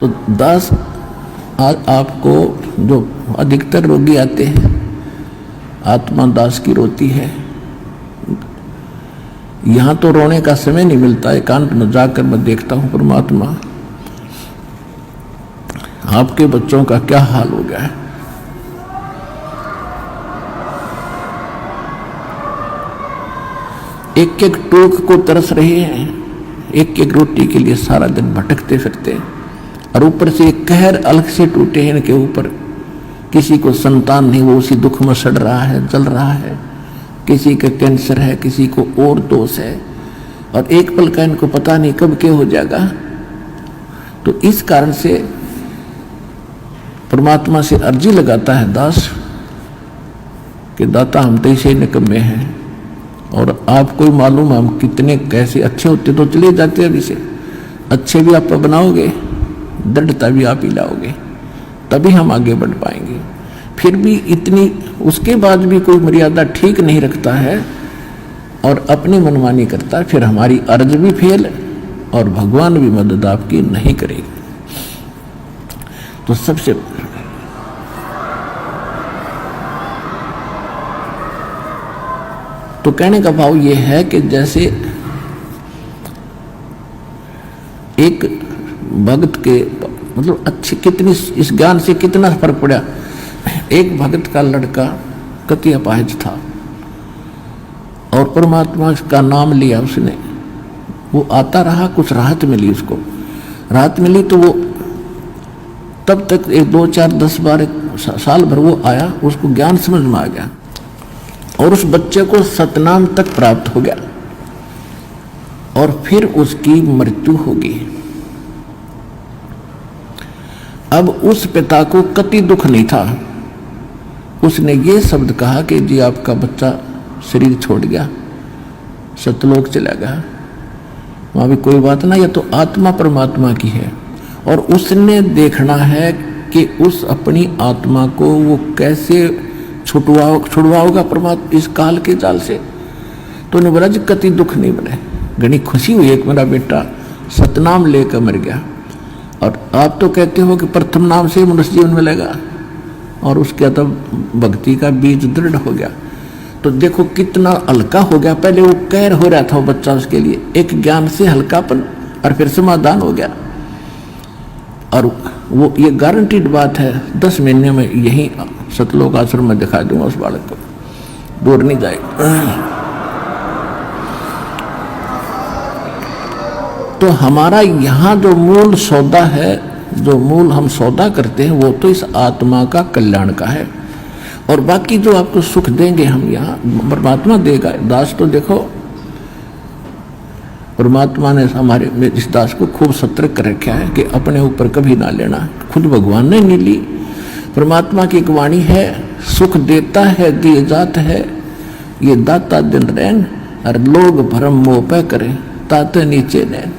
तो दास आज आपको जो अधिकतर रोगी आते हैं, आत्मा दास की रोती है। यहाँ तो रोने का समय नहीं मिलता, एकांत में जाकर मैं देखता हूँ परमात्मा आपके बच्चों का क्या हाल हो गया है। एक एक टूक को तरस रहे हैं, एक एक रोटी के लिए सारा दिन भटकते फिरते हैं, और ऊपर से एक कहर अलग से टूटे हैं इनके ऊपर। किसी को संतान नहीं, वो उसी दुख में सड़ रहा है, जल रहा है। किसी का कैंसर है, किसी को और दोष है, और एक पल का इनको पता नहीं कब क्या हो जाएगा। तो इस कारण से परमात्मा से अर्जी लगाता है दास कि दाता हम तो इसे निकम्मे हैं, और आपको ही मालूम हम कितने कैसे अच्छे होते तो चले जाते। अभी से अच्छे भी आप बनाओगे, दृढ़ता भी आप ही लाओगे, तभी हम आगे बढ़ पाएंगे। फिर भी इतनी उसके बाद भी कोई मर्यादा ठीक नहीं रखता है और अपनी मनमानी करता है, फिर हमारी अर्ज भी फेल और भगवान भी मदद आपकी नहीं करेगी। तो सबसे तो कहने का भाव ये है कि जैसे एक भक्त के मतलब अच्छी कितनी इस ज्ञान से कितना फर्क पड़ा। एक भक्त का लड़का कति अपाहिज था और परमात्मा का नाम लिया उसने, वो आता रहा, कुछ राहत मिली उसको। राहत मिली तो वो तब तक 1 2 4 10 12 साल भर वो आया, उसको ज्ञान समझ में आ गया और उस बच्चे को सतनाम तक प्राप्त हो गया, और फिर उसकी मृत्यु होगी। अब उस पिता को कति दुख नहीं था। उसने ये शब्द कहा कि जी आपका बच्चा शरीर छोड़ गया, सतलोक चला गया, वहां भी कोई बात ना, यह तो आत्मा परमात्मा की है, और उसने देखना है कि उस अपनी आत्मा को वो कैसे छुड़वाओगा परमात्मा इस काल के जाल से। तो उन्हें बोला जी कति दुख नहीं बने, घनी खुशी हुई एक मेरा बेटा सतनाम लेकर मर गया। और आप तो कहते हो कि प्रथम नाम से मनुष्य जीवन मिलेगा, और उसके तब भक्ति का बीज दृढ़ हो गया। तो देखो कितना हल्का हो गया। पहले वो कहर हो रहा था वो बच्चा, उसके लिए एक ज्ञान से हल्कापन, और फिर समाधान हो गया। और वो ये गारंटीड बात है, 10 महीने में यही सतलोक आश्रम में दिखा दूंगा उस बालक को, दूर नहीं जाएगा। तो हमारा यहाँ जो मूल सौदा है, जो मूल हम सौदा करते हैं, वो तो इस आत्मा का कल्याण का है, और बाकी जो आपको सुख देंगे हम यहाँ परमात्मा देगा। दास तो देखो परमात्मा ने हमारे इस दास को खूब सतर्क कर रखा है कि अपने ऊपर कभी ना लेना, खुद भगवान ने नहीं ली। परमात्मा की एक वाणी है, सुख देता है दिए जात है, ये दाता दिन रैन, और लोग भरम मोह पे करें ताते नीचे नैन।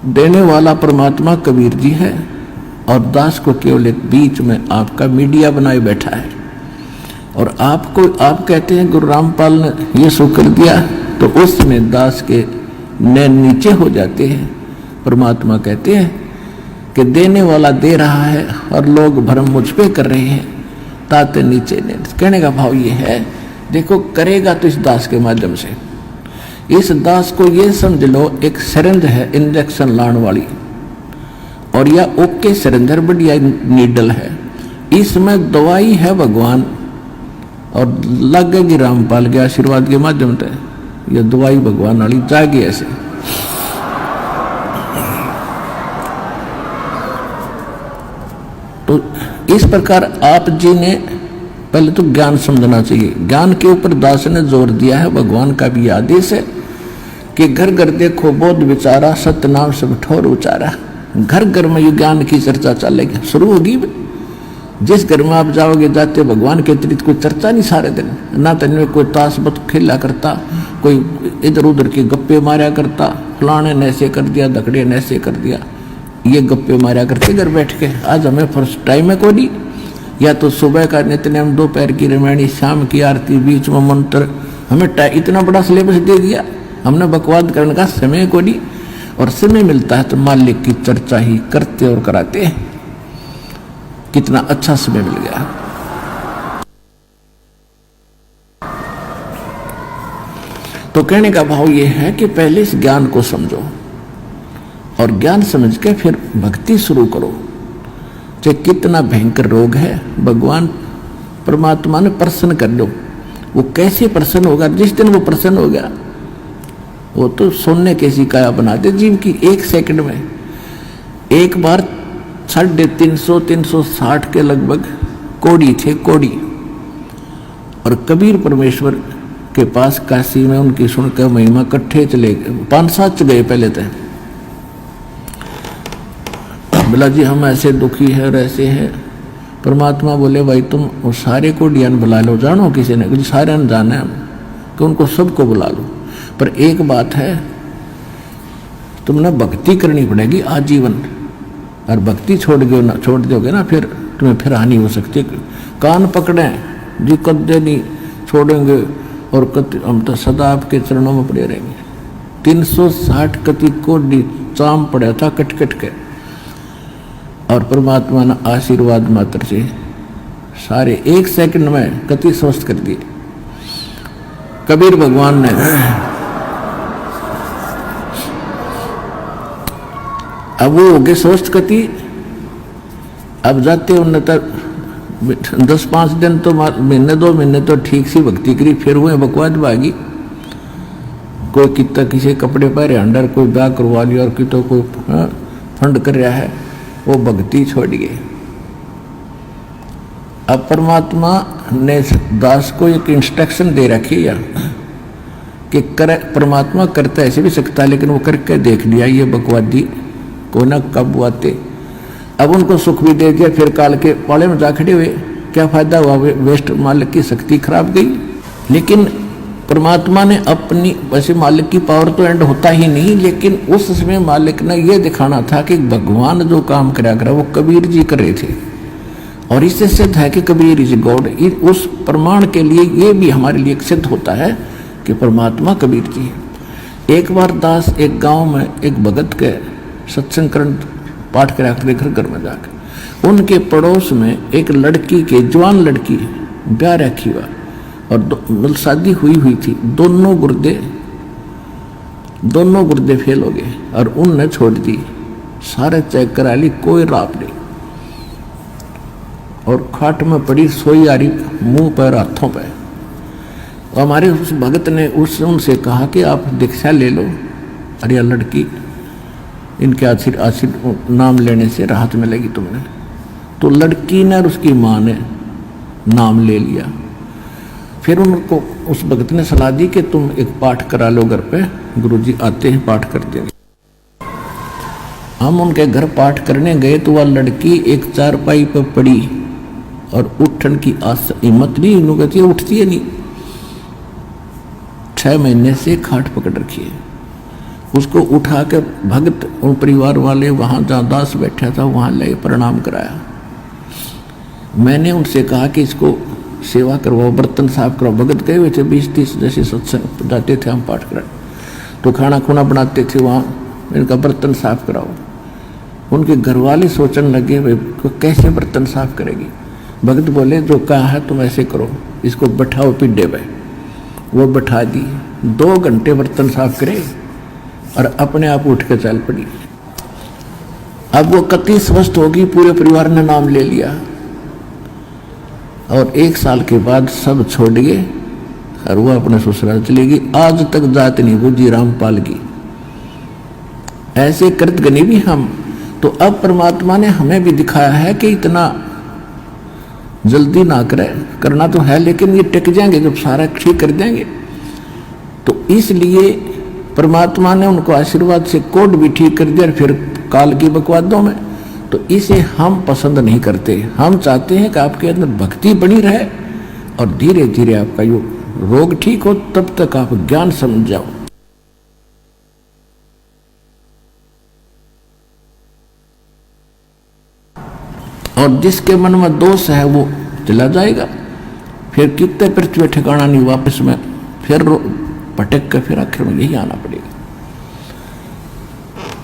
देने वाला परमात्मा कबीर जी है, और दास को केवल एक बीच में आपका मीडिया बनाए बैठा है। और आपको आप कहते हैं गुरु रामपाल ने ये सुख कर दिया, तो उसमें दास के नैन नीचे हो जाते हैं। परमात्मा कहते हैं कि देने वाला दे रहा है और लोग भरम मुझ पे कर रहे हैं ताते नीचे नैन। कहने का भाव ये है, देखो करेगा तो इस दास के माध्यम से। इस दास को ये समझ लो एक सिरिंज है इंजेक्शन लाने वाली, और यह ओके सिरिंज बढ़िया नीडल है, इसमें दवाई है भगवान, और लगेगी रामपाल के आशीर्वाद के माध्यम से यह दवाई भगवान वाली जाएगी ऐसे। तो इस प्रकार आप जी ने पहले तो ज्ञान समझना चाहिए। ज्ञान के ऊपर दास ने जोर दिया है, भगवान का भी आदेश है कि घर घर देखो बोध विचारा, सत्य नाम सब ठोर उचारा। घर घर में ये ज्ञान की चर्चा चलेगी, शुरू होगी। जिस घर में आप जाओगे जाते भगवान के अतिरिक्त कोई चर्चा नहीं सारे दिन, ना तो इनमें कोई ताश बत खेला करता, कोई इधर उधर के गप्पे मारा करता, फलाने ने ऐसे कर दिया, धकड़े ने ऐसे कर दिया, ये गप्पे मारा करते घर बैठ के। आज हमें फर्स्ट टाइम है को नहीं, या तो सुबह का नित्यनेम, दोपहर की रामायणी, शाम की आरती, बीच में मंत्र, हमें इतना बड़ा सिलेबस दे दिया, हमने बकवाद करने का समय को नहीं। और समय मिलता है तो मालिक की चर्चा ही करते और कराते हैं। कितना अच्छा समय मिल गया। तो कहने का भाव यह है कि पहले इस ज्ञान को समझो और ज्ञान समझ के फिर भक्ति शुरू करो। चाहे कितना भयंकर रोग है, भगवान परमात्मा ने प्रसन्न कर दो। वो कैसे प्रसन्न होगा? जिस दिन वो प्रसन्न हो गया, वो तो सोने कैसी काया बना दे जीव की। एक सेकंड में एक बार 350-360 के लगभग कोड़ी थे, कोड़ी। और कबीर परमेश्वर के पास काशी में उनकी सुनकर महिमा इकट्ठे चले गए, 5-7 गए पहले तो। बोला जी हम ऐसे दुखी है और ऐसे है। परमात्मा बोले भाई तुम वो सारे को डियान बुला लो, जानो किसी ने कुछ सारे ने जाना है कि उनको सबको बुला लो। पर एक बात है, तुमने भक्ति करनी पड़ेगी आजीवन, और भक्ति छोड़ दोगे ना फिर तुम्हें फिर हानि हो सकती है। कान पकड़े जी, कदे नहीं छोड़ेंगे और हम तो सदा आपके चरणों में पड़े रहेंगे। 360 कति को चाम पड़ा था कट कट के, और परमात्मा ने आशीर्वाद मात्र से सारे एक सेकंड में कति स्वस्थ कर दिए। कबीर भगवान ने अब वो हो गए स्वस्थ कति। अब जाते उन्हें तक 10-5 दिन तो महीने 2 महीने तो ठीक सी भक्ति करी, फिर हुए बकवाद भागी। कोई कितना किसी कपड़े पहरे अंडर, कोई ब्याह करवा लिया, और कितो कोई फंड कर रहा है, वो भक्ति छोड़ गए। अब परमात्मा ने दास को एक इंस्ट्रक्शन दे रखी है कि परमात्मा करता ऐसे भी सकता है, लेकिन वो करके देख लिया ये बकवादी को ना कब आते। अब उनको सुख भी दे दिया, फिर काल के पाले में जा खड़े हुए, क्या फायदा हुआ? वेस्ट, मालिक की शक्ति खराब गई। लेकिन परमात्मा ने अपनी, वैसे मालिक की पावर तो एंड होता ही नहीं, लेकिन उस समय मालिक ने यह दिखाना था कि भगवान जो काम करा करा वो कबीर जी कर रहे थे। और इससे सिद्ध है कि कबीर इज गॉड। उस प्रमाण के लिए ये भी हमारे लिए सिद्ध होता है कि परमात्मा कबीर जी है। एक बार दास एक गांव में एक भगत के सत्संग करण पाठ करा कर घर घर में जाकर, उनके पड़ोस में एक लड़की के, जवान लड़की ब्याह रखी हुआ और शादी हुई थी। दोनों गुर्दे फेल हो गए और उनने छोड़ दी। सारे चेक करा ली, कोई राप नहीं, और खाट में पड़ी सोई आ रही, मुंह पर हाथों पर। हमारे उस भगत ने उनसे कहा कि आप दीक्षा ले लो, अरे यह लड़की, इनके आशीर्वाद नाम लेने से राहत मिलेगी तुम्हें। तो लड़की ने और उसकी माँ ने नाम ले लिया। फिर उनको उस भगत ने सलाह दी कि तुम एक पाठ करा लो घर पे, गुरुजी आते हैं पाठ करते हैं। हम उनके घर पाठ करने गए तो वह लड़की एक चारपाई पर पड़ी और उठन की हिम्मत नहीं, उन्होंने कहती है उठती है नहीं। 6 महीने से खाट पकड़ रखी है। उसको उठा कर भगत उन परिवार वाले वहां जहाँ दास बैठा था वहां ले प्रणाम कराया। मैंने उनसे कहा कि इसको सेवा करवाओ, बर्तन साफ कराओ। भगत गए हुए थे 20-30 जैसे सत्संग जाते थे हम पाठ कराने, तो खाना खुना बनाते थे वहाँ, इनका बर्तन साफ कराओ। उनके घर वाले सोचने लगे भाई कैसे बर्तन साफ करेगी। भगत बोले जो कहा है तुम ऐसे करो, इसको बैठाओ पिड्डे पे। वो बैठा दी, 2 घंटे बर्तन साफ करे और अपने आप उठ के चल पड़ी। अब वो कति स्वस्थ होगी, पूरे परिवार ने नाम ले लिया और 1 साल के बाद सब छोड़ गए और वो अपने ससुराल चली गई। आज तक जात नहीं बुझी रामपाल की। ऐसे कृतघ्नी भी हम। तो अब परमात्मा ने हमें भी दिखाया है कि इतना जल्दी ना करें, करना तो है लेकिन ये टिक जाएंगे जब सारा ठीक कर देंगे। तो इसलिए परमात्मा ने उनको आशीर्वाद से कोड भी ठीक कर दिया, फिर काल की बकवादों में। तो इसे हम पसंद नहीं करते। हम चाहते हैं कि आपके अंदर भक्ति बनी रहे और धीरे धीरे आपका यो रोग ठीक हो, तब तक आप ज्ञान समझ जाओ। और जिसके मन में दोष है वो चला जाएगा, फिर कितने पृथ्वी ठिकाना नहीं, वापस में फिर भटक कर फिर आखिर में यही आना पड़ेगा।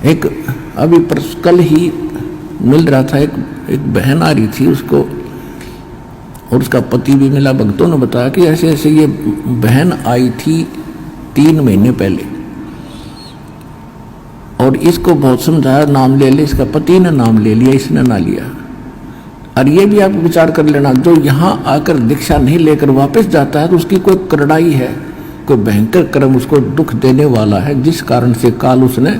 एक अभी कल ही मिल रहा था, एक बहन आ रही थी, उसको और उसका पति भी मिला। भक्तों ने बताया कि ऐसे ऐसे ये बहन आई थी 3 महीने पहले और इसको बहुत समझाया, नाम ले ले, इसका पति ने नाम ले लिया, इसने ना लिया। और ये भी आप विचार कर लेना, जो यहाँ आकर दीक्षा नहीं लेकर वापस जाता है तो उसकी कोई करड़ाई है, कोई भयंकर कर्म उसको दुख देने वाला है, जिस कारण से काल उसने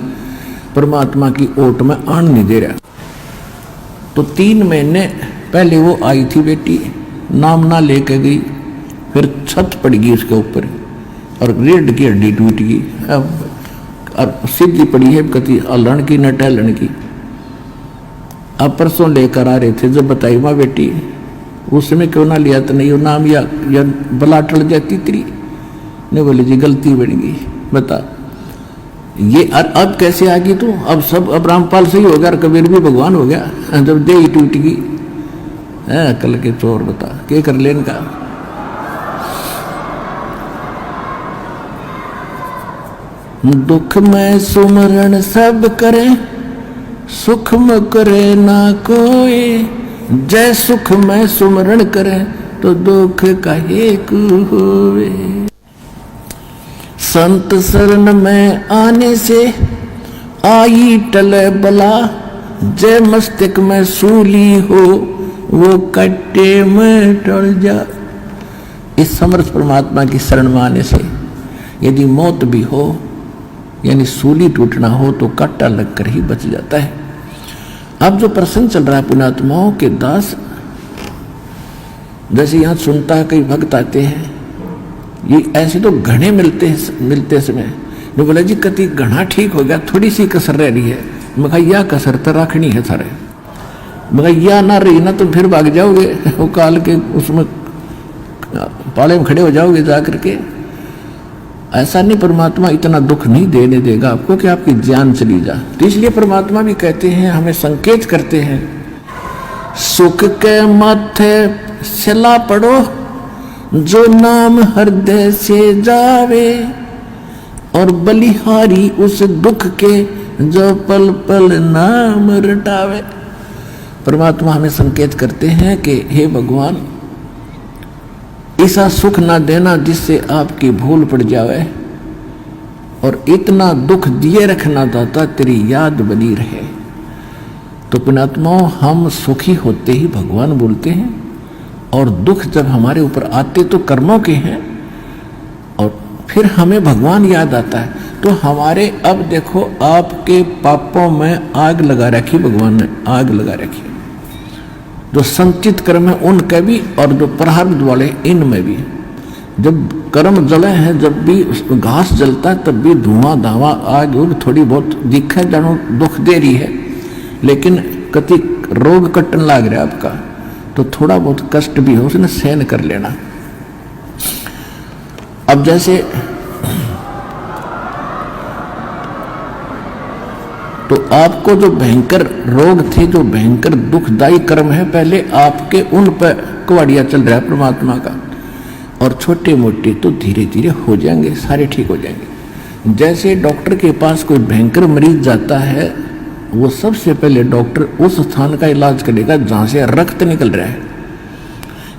परमात्मा की ओट में आन नहीं दे रहा। तो 3 महीने पहले वो आई थी बेटी, नाम ना लेके गई, फिर छत पड़ गई उसके ऊपर और रीढ़ की हड्डी टूट गई। अब सीधी पड़ी है, कति हलन की न टहलन की। अब परसों लेकर आ रहे थे, जब बताई माँ बेटी उस समय क्यों ना लिया, तो नहीं वो नाम या बला टल जाती तेरी। नहीं बोले जी गलती बन गई, बता ये अब कैसे आ गई तू? अब सब, अब रामपाल सही हो गया और कबीर भी भगवान हो गया, जब दे ही टूट गई है। कल के चोर बता क्या कर लेन का। दुख में सुमरण सब करे, सुख में करे ना कोई। जय सुख में सुमरण करे तो दुख काहे को होवे। संत शरण में आने से आई टले बला, जय मस्तक में सूली हो वो कट्टे में टल जा। इस समर्थ परमात्मा की शरण में आने से यदि मौत भी हो, यानी सूली टूटना हो, तो कांटा लगकर ही बच जाता है। अब जो प्रसंग चल रहा है पुण्यात्माओं के दास, जैसे यहां सुनता है कई भक्त आते हैं, ये ऐसे तो घने मिलते समय जो बोला जी कति घना ठीक हो गया, थोड़ी सी कसर रह रही है। मगर यह कसर तो रखनी है सारे, मगर यह ना रही ना तो फिर भाग जाओगे, वो काल के उसमें पाले में खड़े हो जाओगे जा करके। ऐसा नहीं, परमात्मा इतना दुख नहीं देने देगा आपको कि आपकी जान चली जा। तो इसलिए परमात्मा भी कहते हैं, हमें संकेत करते हैं, सुख के माथे सिला पड़ो जो नाम हृदय से जावे, और बलिहारी उस दुख के जो पल पल नाम रटावे। परमात्मा हमें संकेत करते हैं कि हे भगवान, ऐसा सुख ना देना जिससे आपकी भूल पड़ जावे, और इतना दुख दिए रखना दाता तेरी याद बनी रहे। तो पुण्यात्माओं, हम सुखी होते ही भगवान बोलते हैं, और दुख जब हमारे ऊपर आते तो कर्मों के हैं, और फिर हमें भगवान याद आता है। तो हमारे, अब देखो आपके पापों में आग लगा रखी, भगवान ने आग लगा रखी। जो संचित कर्म है उनके भी, और जो प्रारब्ध वाले इनमें भी। जब कर्म जले हैं, जब भी घास जलता है तब भी धुआं धावा आग उग थोड़ी बहुत दिखे जानो दुख दे रही है, लेकिन कति रोग कटन लाग रहा है आपका, तो थोड़ा बहुत कष्ट भी हो उसने सहन कर लेना। अब जैसे तो आपको जो भयंकर रोग थे, जो भयंकर दुखदायी कर्म है, पहले आपके उन पर कुवाड़िया चल रहा है परमात्मा का, और छोटे मोटे तो धीरे धीरे हो जाएंगे, सारे ठीक हो जाएंगे। जैसे डॉक्टर के पास कोई भयंकर मरीज जाता है, वो सबसे पहले डॉक्टर उस स्थान का इलाज करेगा जहां से रक्त निकल रहा है,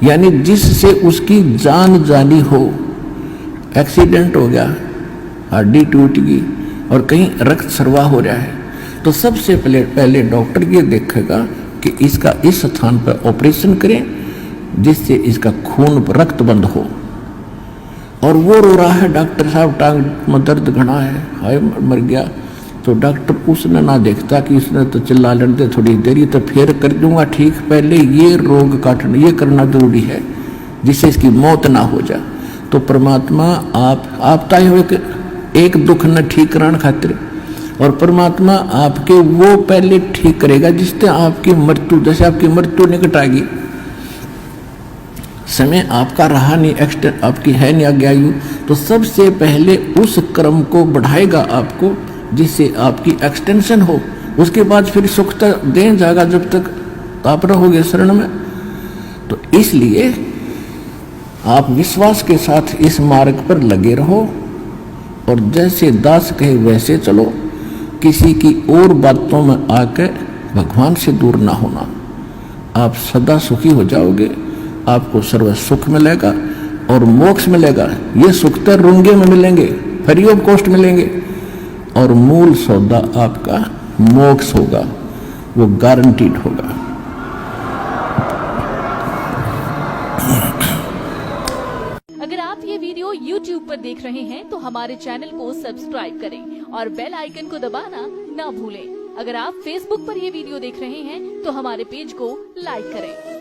यानी जिससे उसकी जान जानी हो। एक्सीडेंट हो गया, हड्डी टूट गई और कहीं रक्त स्राव हो रहा है, तो सबसे पहले डॉक्टर ये देखेगा कि इसका इस स्थान पर ऑपरेशन करें जिससे इसका खून रक्त बंद हो। और वो रो रहा है, डॉक्टर साहब टांग में दर्द घना है, हाय मर गया, तो डॉक्टर उसने ना देखता कि इसने तो चिल्ला लड़ते थोड़ी देरी, तो फिर कर दूंगा ठीक, पहले ये रोग काटना, ये करना जरूरी है जिससे इसकी मौत ना हो जाए। तो परमात्मा आप ताई हो एक दुख न ठीक कराने खातिर, और परमात्मा आपके वो पहले ठीक करेगा जिससे आपकी मृत्यु, जैसे आपकी मृत्यु निकट आएगी, समय आपका रहा नहीं, एक्सटेंड आपकी है नहीं आज्ञायु, तो सबसे पहले उस कर्म को बढ़ाएगा आपको जिससे आपकी एक्सटेंशन हो। उसके बाद फिर सुख तक दे जाएगा जब तक आप रहोगे शरण में। तो इसलिए आप विश्वास के साथ इस मार्ग पर लगे रहो, और जैसे दास कहे वैसे चलो, किसी की और बातों में आकर भगवान से दूर ना होना। आप सदा सुखी हो जाओगे, आपको सर्व सुख मिलेगा और मोक्ष मिलेगा। ये सुख तो रुंगे में मिलेंगे, फ्री ऑफ कॉस्ट मिलेंगे, और मूल सौदा आपका मोक्ष होगा, वो गारंटीड होगा। अगर आप ये वीडियो YouTube पर देख रहे हैं तो हमारे चैनल को सब्सक्राइब करें और बेल आइकन को दबाना ना भूलें। अगर आप Facebook पर ये वीडियो देख रहे हैं तो हमारे पेज को लाइक करें।